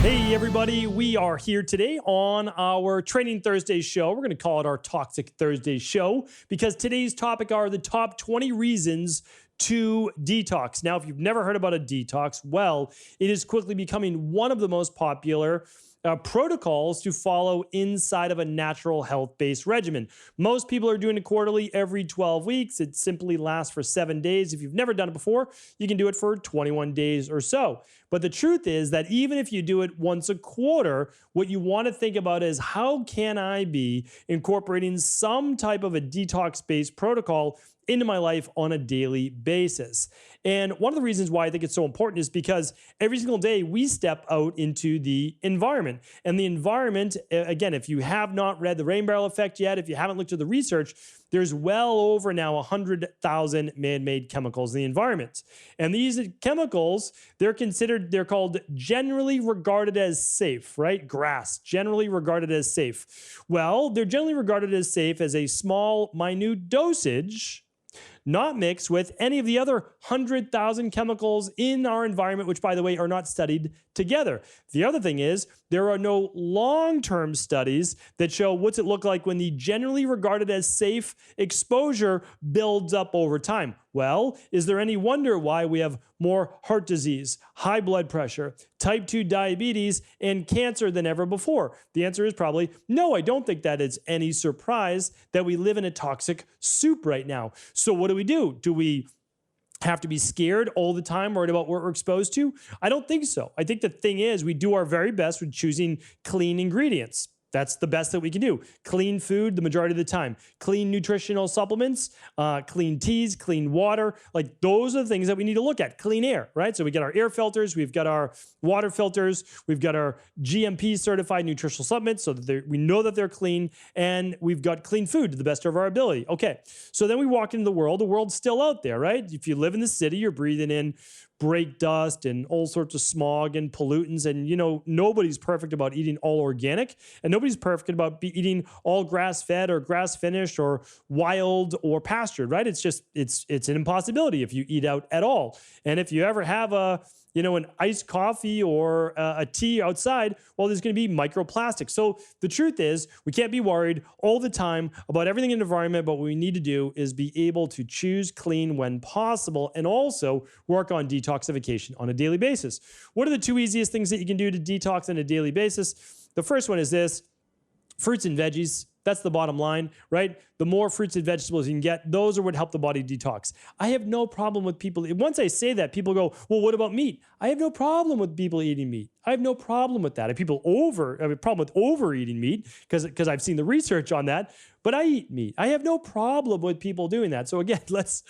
Hey everybody, we are here today on our Training Thursday show. We're going to call it our Toxic Thursday show because today's topic are the top 20 reasons to detox. Now, if you've never heard about a detox, well, it is quickly becoming one of the most popular protocols to follow inside of a natural health-based regimen. Most people are doing it quarterly every 12 weeks. It simply lasts for 7 days. If you've never done it before, you can do it for 21 days or so. But the truth is that even if you do it once a quarter, what you want to think about is how can I be incorporating some type of a detox-based protocol into my life on a daily basis. And one of the reasons why I think it's so important is because every single day we step out into the environment. And the environment, again, if you have not read the Rain Barrel Effect yet, if you haven't looked at the research, there's well over now 100,000 man-made chemicals in the environment. And these chemicals, they're called generally regarded as safe, right? GRAS, generally regarded as safe. Well, they're generally regarded as safe as a small, minute dosage, not mixed with any of the other 100,000 chemicals in our environment, which, by the way, are not studied together. The other thing is there are no long-term studies that show what's it look like when the generally regarded as safe exposure builds up over time. Well, is there any wonder why we have more heart disease, high blood pressure, type 2 diabetes, and cancer than ever before? The answer is probably no. I don't think that it's any surprise that we live in a toxic soup right now. So what do? Do we have to be scared all the time, worried about what we're exposed to? I don't think so. I think the thing is we do our very best with choosing clean ingredients. That's the best that we can do. Clean food the majority of the time. Clean nutritional supplements, clean teas, clean water. Like those are the things that we need to look at. Clean air, right? So we got our air filters, we've got our water filters, we've got our GMP certified nutritional supplements so that we know that they're clean, and we've got clean food to the best of our ability. Okay, so then we walk into the world. The world's still out there, right? If you live in the city, you're breathing in brake dust and all sorts of smog and pollutants. And, you know, nobody's perfect about eating all organic, and nobody's perfect about eating all grass-fed or grass-finished or wild or pastured, right? It's just, it's an impossibility if you eat out at all. And if you ever have an iced coffee or a tea outside, well, there's going to be microplastics. So the truth is we can't be worried all the time about everything in the environment, but what we need to do is be able to choose clean when possible and also work on detoxification on a daily basis. What are the two easiest things that you can do to detox on a daily basis? The first one is this: fruits and veggies. That's the bottom line, right? The more fruits and vegetables you can get, those are what help the body detox. I have no problem with people. Once I say that, people go, well, what about meat? I have no problem with people eating meat. I have no problem with that. I have a problem with overeating meat because I've seen the research on that, but I eat meat. I have no problem with people doing that. So again, let's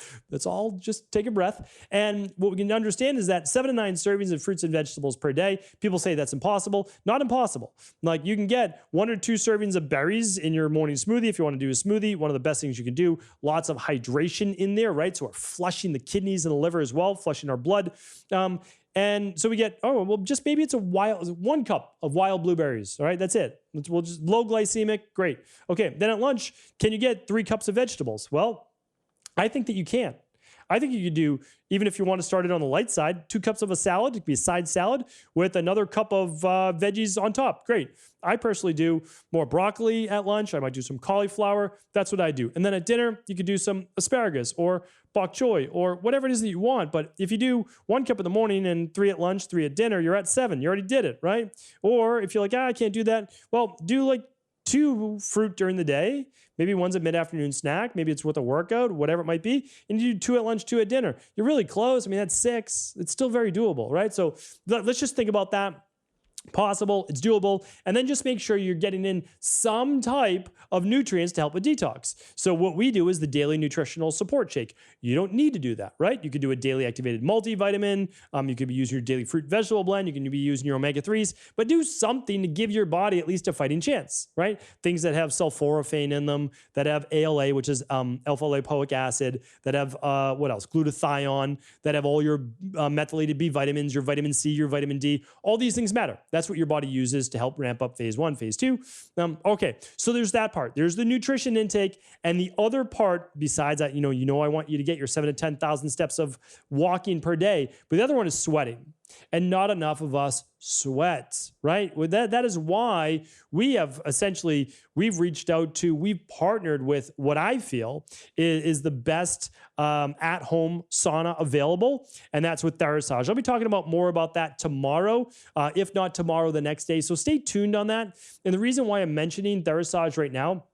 all just take a breath. And what we can understand is that 7 to 9 servings of fruits and vegetables per day. People say that's impossible. Not impossible. Like you can get 1 or 2 servings of berries in your morning smoothie if you want to do a smoothie. One of the best things you can do. Lots of hydration in there, right? So we're flushing the kidneys and the liver as well, flushing our blood. And so we get, just maybe it's 1 cup of wild blueberries. All right, that's it. We'll just low glycemic, great. Okay, then at lunch, can you get 3 cups of vegetables? Well, I think that you can. I think you could do, even if you want to start it on the light side, 2 cups of a salad. It could be a side salad with another cup of veggies on top. Great. I personally do more broccoli at lunch. I might do some cauliflower. That's what I do. And then at dinner, you could do some asparagus or bok choy or whatever it is that you want. But if you do 1 cup in the morning and 3 at lunch, 3 at dinner, you're at 7. You already did it, right? Or if you're like, I can't do that. Well, do like 2 fruit during the day. Maybe one's a mid-afternoon snack. Maybe it's with a workout, whatever it might be. And you do 2 at lunch, 2 at dinner. You're really close. I mean, that's 6. It's still very doable, right? So let's just think about that. Possible, it's doable, and then just make sure you're getting in some type of nutrients to help with detox. So what we do is the daily nutritional support shake. You don't need to do that, right? You could do a daily activated multivitamin. You could be using your daily fruit vegetable blend. You can be using your omega-3s, but do something to give your body at least a fighting chance, right? Things that have sulforaphane in them, that have ALA, which is alpha lipoic acid, that have what else? Glutathione, that have all your methylated B vitamins, your vitamin C, your vitamin D. All these things matter. That's what your body uses to help ramp up phase 1, phase 2. Okay, so there's that part. There's the nutrition intake, and the other part besides that, I want you to get your 7,000 to 10,000 steps of walking per day, but the other one is sweating. and not enough of us sweat, right? Well, that is why we have essentially, we've partnered with what I feel is the best at-home sauna available, and that's with Therasage. I'll be talking about more about that tomorrow, if not tomorrow, the next day. So stay tuned on that. And the reason why I'm mentioning Therasage right now,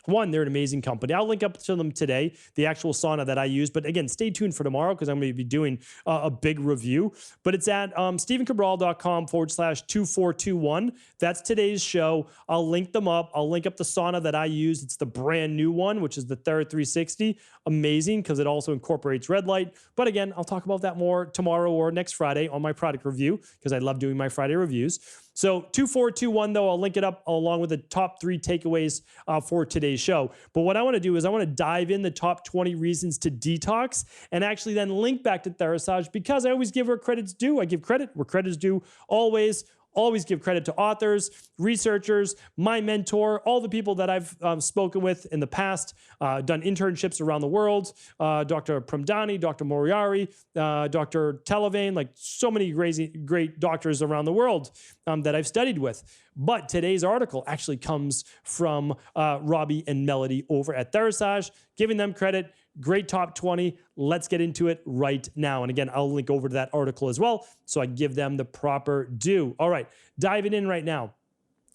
one, they're an amazing company. I'll link up to them today, the actual sauna that I use. But again, stay tuned for tomorrow because I'm going to be doing a big review. But it's at stephencabral.com/2421. That's today's show. I'll link them up. I'll link up the sauna that I use. It's the brand new one, which is the Thera 360. Amazing because it also incorporates red light. But again, I'll talk about that more tomorrow or next Friday on my product review because I love doing my Friday reviews. So 2421, though, I'll link it up along with the top 3 takeaways for today's show. But what I want to do is I want to dive in the top 20 reasons to detox and actually then link back to Therasage because I always give where credit's due. I give credit where credit's due always. Always give credit to authors, researchers, my mentor, all the people that I've spoken with in the past, done internships around the world, Dr. Pramdani, Dr. Moriari, Dr. Televane, like so many great doctors around the world that I've studied with. But today's article actually comes from Robbie and Melody over at Therasage, giving them credit. Great top 20. Let's get into it right now. And again, I'll link over to that article as well, so I give them the proper due. All right, diving in right now.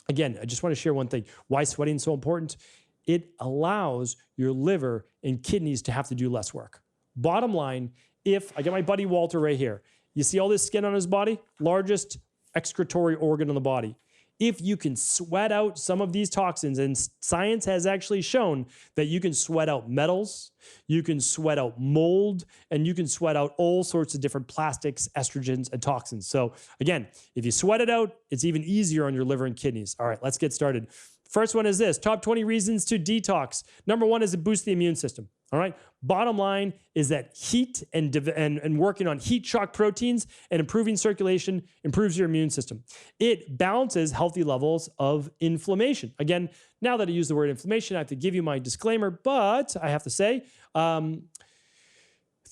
Again, I just want to share one thing. Why sweating is so important? It allows your liver and kidneys to have to do less work. Bottom line, if I got my buddy Walter right here, you see all this skin on his body? Largest excretory organ on the body. If you can sweat out some of these toxins, and science has actually shown that you can sweat out metals, you can sweat out mold, and you can sweat out all sorts of different plastics, estrogens, and toxins. So again, if you sweat it out, it's even easier on your liver and kidneys. All right, let's get started. First one is this, top 20 reasons to detox. Number 1 is to boost the immune system. All right. Bottom line is that heat and working on heat shock proteins and improving circulation improves your immune system. It balances healthy levels of inflammation. Again, now that I use the word inflammation, I have to give you my disclaimer, but I have to say that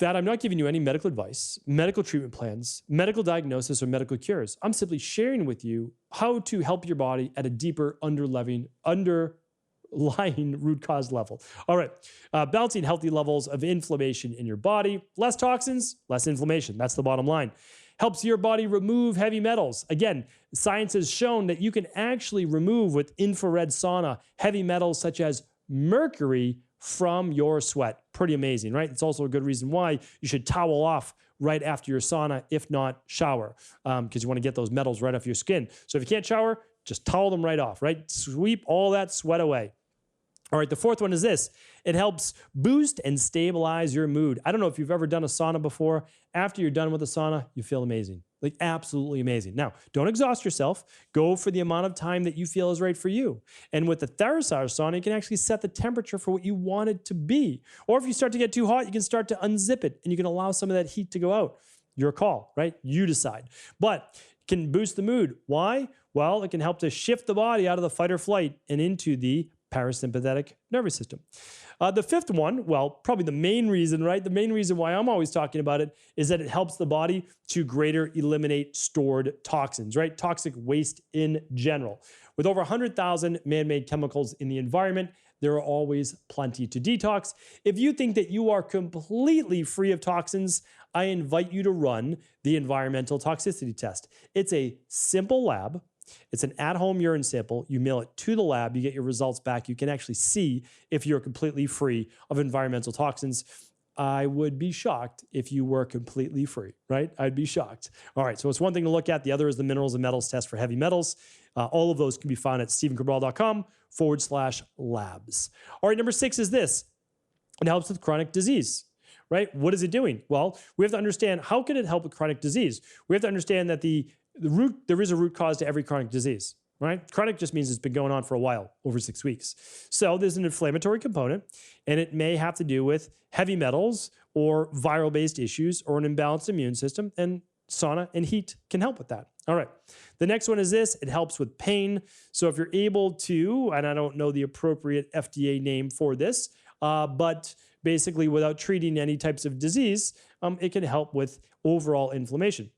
I'm not giving you any medical advice, medical treatment plans, medical diagnosis, or medical cures. I'm simply sharing with you how to help your body at a deeper underlying root cause level. All right. Balancing healthy levels of inflammation in your body. Less toxins, less inflammation. That's the bottom line. Helps your body remove heavy metals. Again, science has shown that you can actually remove with infrared sauna heavy metals such as mercury from your sweat. Pretty amazing, right? It's also a good reason why you should towel off right after your sauna, if not shower, because you want to get those metals right off your skin. So if you can't shower, just towel them right off, right? Sweep all that sweat away. All right, the fourth one is this. It helps boost and stabilize your mood. I don't know if you've ever done a sauna before. After you're done with a sauna, you feel amazing, like absolutely amazing. Now, don't exhaust yourself. Go for the amount of time that you feel is right for you. And with the Therasage sauna, you can actually set the temperature for what you want it to be. Or if you start to get too hot, you can start to unzip it and you can allow some of that heat to go out. Your call, right? You decide. But it can boost the mood. Why? Well, it can help to shift the body out of the fight or flight and into the parasympathetic nervous system. The fifth one, well, probably the main reason, right? The main reason why I'm always talking about it is that it helps the body to greater eliminate stored toxins, right? Toxic waste in general. With over 100,000 man-made chemicals in the environment, there are always plenty to detox. If you think that you are completely free of toxins, I invite you to run the environmental toxicity test. It's a simple lab. It's an at-home urine sample. You mail it to the lab. You get your results back. You can actually see if you're completely free of environmental toxins. I would be shocked if you were completely free, right? I'd be shocked. All right, so it's one thing to look at. The other is the minerals and metals test for heavy metals. All of those can be found at stephencabral.com/labs. All right, number 6 is this. It helps with chronic disease. Right? What is it doing? Well, we have to understand how can it help with chronic disease? We have to understand that there is a root cause to every chronic disease, right? Chronic just means it's been going on for a while, over 6 weeks. So there's an inflammatory component, and it may have to do with heavy metals or viral-based issues or an imbalanced immune system, and sauna and heat can help with that. All right. The next one is this. It helps with pain. So if you're able to, and I don't know the appropriate FDA name for this, but basically without treating any types of disease, it can help with overall inflammation.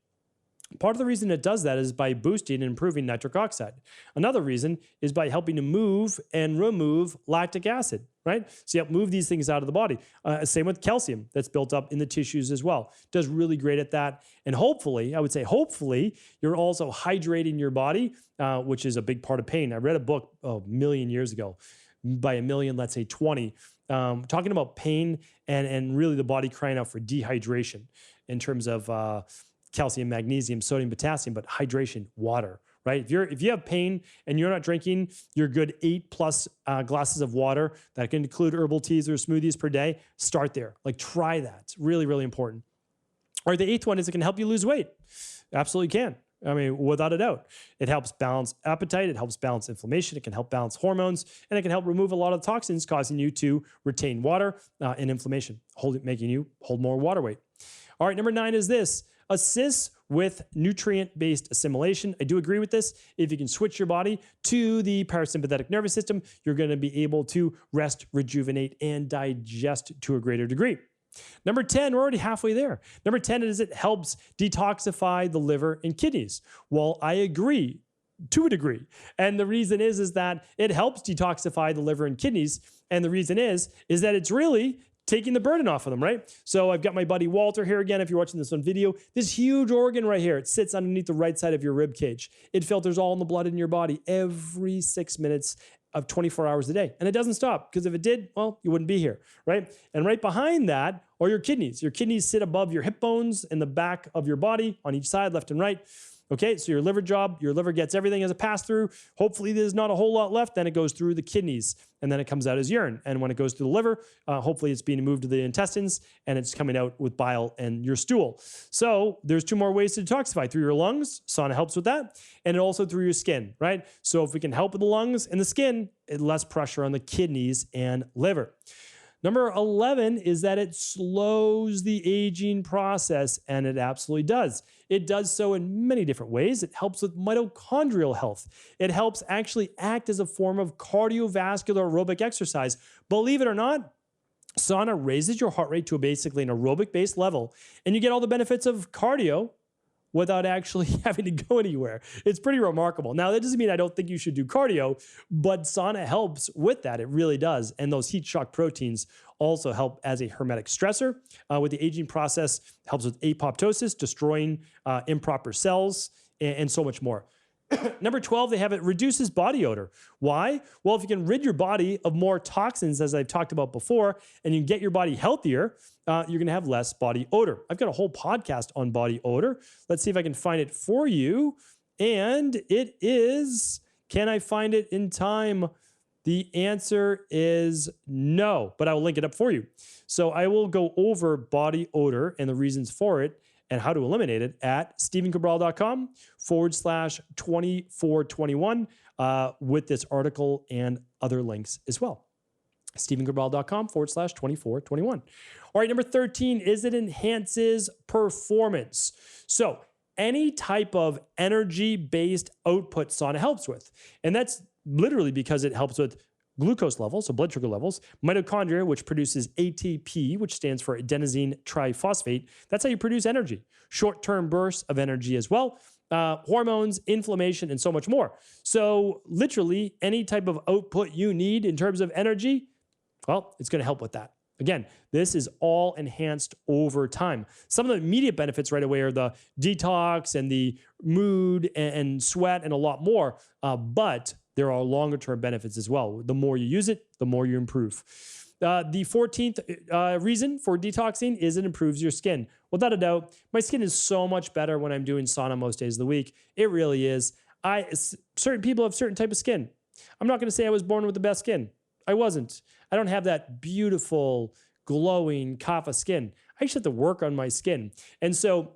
Part of the reason it does that is by boosting and improving nitric oxide. Another reason is by helping to move and remove lactic acid, right? So you help move these things out of the body. Same with calcium that's built up in the tissues as well. Does really great at that. And hopefully, I would say hopefully, you're also hydrating your body, which is a big part of pain. I read a book a million years ago, by a million, let's say 20, talking about pain and really the body crying out for dehydration in terms of calcium, magnesium, sodium, potassium, but hydration, water, right? If you have pain and you're not drinking your good 8+ glasses of water that can include herbal teas or smoothies per day, start there. Like try that. It's really, really important. Or the 8th one is it can help you lose weight. Absolutely can. I mean, without a doubt. It helps balance appetite. It helps balance inflammation. It can help balance hormones, and it can help remove a lot of toxins causing you to retain water and inflammation, making you hold more water weight. All right, number 9 is this. Assists with nutrient-based assimilation. I do agree with this. If you can switch your body to the parasympathetic nervous system, you're going to be able to rest, rejuvenate, and digest to a greater degree. Number 10, we're already halfway there. Number 10 is it helps detoxify the liver and kidneys. Well, I agree to a degree. And the reason is that it helps detoxify the liver and kidneys. And the reason is that it's really taking the burden off of them, right? So I've got my buddy Walter here again. If you're watching this on video, this huge organ right here, it sits underneath the right side of your rib cage. It filters all in the blood in your body every 6 minutes of 24 hours a day. And it doesn't stop, because if it did, well, you wouldn't be here, right? And right behind that are your kidneys. Your kidneys sit above your hip bones in the back of your body on each side, left and right. Okay, so your liver gets everything as a pass through. Hopefully there's not a whole lot left. Then it goes through the kidneys and then it comes out as urine. And when it goes through the liver, hopefully it's being moved to the intestines and it's coming out with bile and your stool. So there's 2 more ways to detoxify: through your lungs. Sauna helps with that. And also through your skin, right? So if we can help with the lungs and the skin, less pressure on the kidneys and liver. Number 11 is that it slows the aging process, and it absolutely does. It does so in many different ways. It helps with mitochondrial health. It helps actually act as a form of cardiovascular aerobic exercise. Believe it or not, sauna raises your heart rate to basically an aerobic-based level, and you get all the benefits of cardio without actually having to go anywhere. It's pretty remarkable. Now, that doesn't mean I don't think you should do cardio, but sauna helps with that. It really does. And those heat shock proteins also help as a hermetic stressor with the aging process, helps with apoptosis, destroying improper cells, and so much more. Number 12, they have it reduces body odor. Why? Well, if you can rid your body of more toxins, as I've talked about before, and you get your body healthier, you're going to have less body odor. I've got a whole podcast on body odor. Let's see if I can find it for you. And it is, can I find it in time? The answer is no, but I will link it up for you. So I will go over body odor and the reasons for it and how to eliminate it at StephenCabral.com/2421 with this article and other links as well. StephenCabral.com/2421. All right, number 13 is it enhances performance. So any type of energy-based output sauna helps with. And that's literally because it helps with glucose levels, so blood sugar levels, mitochondria, which produces ATP, which stands for adenosine triphosphate. That's how you produce energy. Short-term bursts of energy as well. Hormones, inflammation, and so much more. So literally any type of output you need in terms of energy, well, it's going to help with that. Again, this is all enhanced over time. Some of the immediate benefits right away are the detox and the mood and sweat and a lot more, but there are longer term benefits as well. The more you use it, the more you improve. The 14th reason for detoxing is it improves your skin. Without a doubt, my skin is so much better when I'm doing sauna most days of the week. It really is. Certain people have certain type of skin. I'm not going to say I was born with the best skin. I wasn't. I don't have that beautiful, glowing kapha skin. I actually have to work on my skin. And so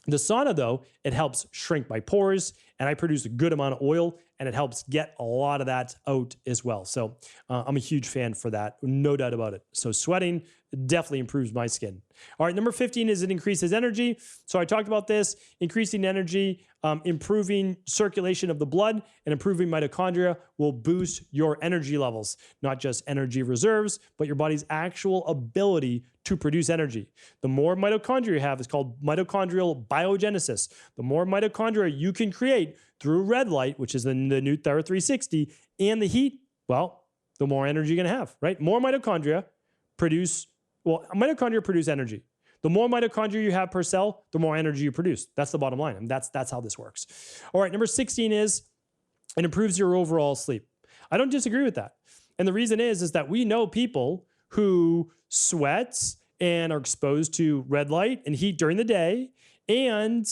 the sauna, though, it helps shrink my pores, and I produce a good amount of oil, and it helps get a lot of that out as well. So I'm a huge fan for that, no doubt about it. So sweating definitely improves my skin. All right, number 15 is it increases energy. So I talked about this, increasing energy, improving circulation of the blood, and improving mitochondria will boost your energy levels, not just energy reserves, but your body's actual ability to produce energy. The more mitochondria you have is called mitochondrial biogenesis. The more mitochondria you can create through red light, which is in the new Thyra 360, and the heat, well, the more energy you're going to have, right? More mitochondria produce energy. The more mitochondria you have per cell, the more energy you produce. That's the bottom line. And that's how this works. All right, number 16 is it improves your overall sleep. I don't disagree with that. And the reason is that we know people who sweat and are exposed to red light and heat during the day, and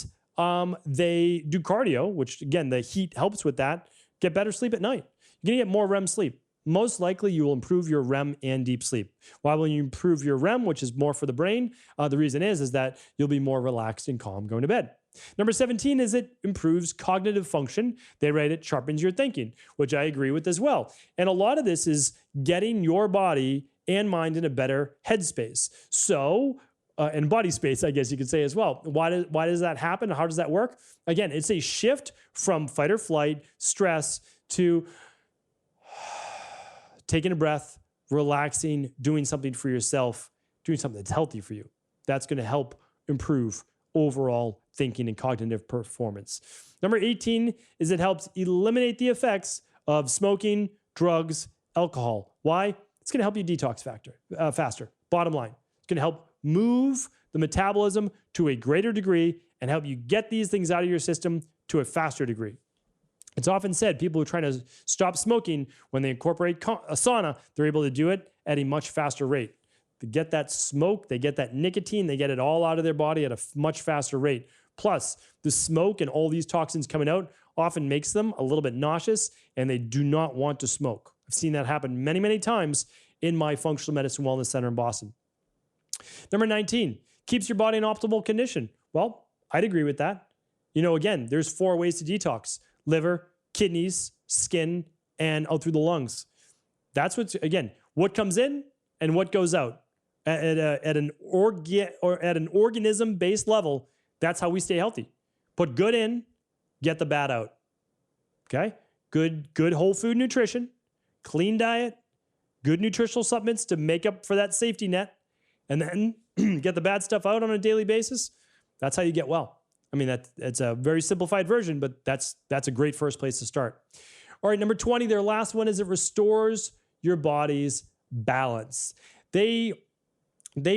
they do cardio, which again, the heat helps with that, get better sleep at night. You're going to get more REM sleep. Most likely you will improve your REM and deep sleep. Why will you improve your REM, which is more for the brain? The reason is that you'll be more relaxed and calm going to bed. Number 17 is it improves cognitive function. They write it sharpens your thinking, which I agree with as well. And a lot of this is getting your body and mind in a better headspace. So, and body space, I guess you could say as well. Why does that happen? How does that work? Again, it's a shift from fight or flight, stress, to taking a breath, relaxing, doing something for yourself, doing something that's healthy for you. That's going to help improve overall thinking and cognitive performance. Number 18 is it helps eliminate the effects of smoking, drugs, alcohol. Why? It's going to help you detox faster. Bottom line, it's going to help move the metabolism to a greater degree and help you get these things out of your system to a faster degree. It's often said people who are trying to stop smoking, when they incorporate a sauna, they're able to do it at a much faster rate. They get that smoke, they get that nicotine, they get it all out of their body at a much faster rate. Plus, the smoke and all these toxins coming out often makes them a little bit nauseous, and they do not want to smoke. I've seen that happen many, many times in my functional medicine wellness center in Boston. Number 19, keeps your body in optimal condition. Well, I'd agree with that. You know, again, there's 4 ways to detox: liver, kidneys, skin, and out through the lungs. That's what comes in and what goes out. At an organism-based level, that's how we stay healthy. Put good in, get the bad out. Okay? Good whole food nutrition, clean diet, good nutritional supplements to make up for that safety net, and then get the bad stuff out on a daily basis. That's how you get well. I mean, that's a very simplified version, but that's a great first place to start. All right, number 20, their last one is it restores your body's balance. They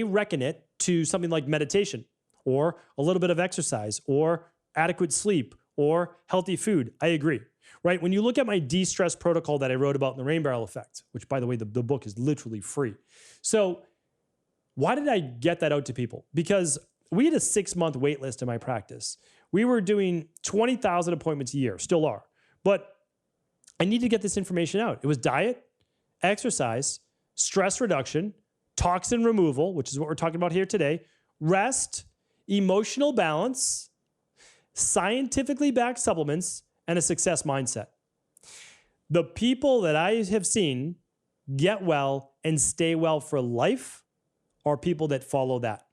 reckon it to something like meditation or a little bit of exercise or adequate sleep or healthy food. I agree, right? When you look at my de-stress protocol that I wrote about in the Rain Barrel Effect, which by the way, the book is literally free. So why did I get that out to people? Because we had a 6-month wait list in my practice. We were doing 20,000 appointments a year, still are. But I need to get this information out. It was diet, exercise, stress reduction, toxin removal, which is what we're talking about here today, rest, emotional balance, scientifically backed supplements, and a success mindset. The people that I have seen get well and stay well for life are people that follow that.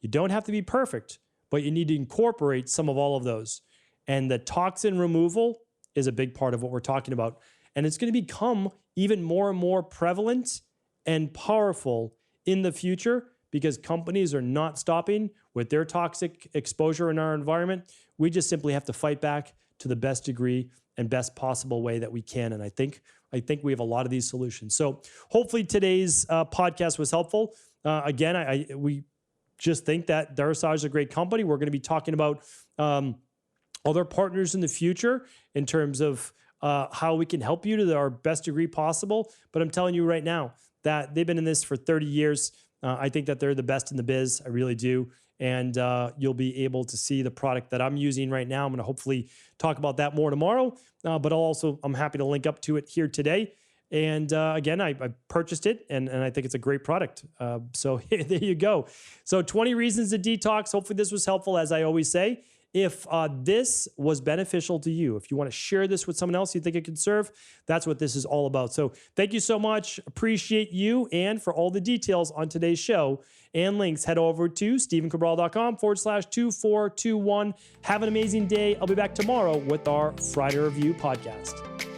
You don't have to be perfect, but you need to incorporate some of all of those. And the toxin removal is a big part of what we're talking about. And it's going to become even more and more prevalent and powerful in the future because companies are not stopping with their toxic exposure in our environment. We just simply have to fight back to the best degree and best possible way that we can. And I think we have a lot of these solutions. So hopefully today's podcast was helpful. Again, we just think that Darasage is a great company. We're going to be talking about other partners in the future in terms of how we can help you to our best degree possible. But I'm telling you right now that they've been in this for 30 years. I think that they're the best in the biz. I really do. And you'll be able to see the product that I'm using right now. I'm going to hopefully talk about that more tomorrow. But I'm happy to link up to it here today. And again, I purchased it, and I think it's a great product. So there you go. So 20 reasons to detox. Hopefully this was helpful, as I always say. If this was beneficial to you, if you want to share this with someone else you think it could serve, that's what this is all about. So thank you so much. Appreciate you. And for all the details on today's show and links, head over to stevencabral.com/2421. Have an amazing day. I'll be back tomorrow with our Friday Review podcast.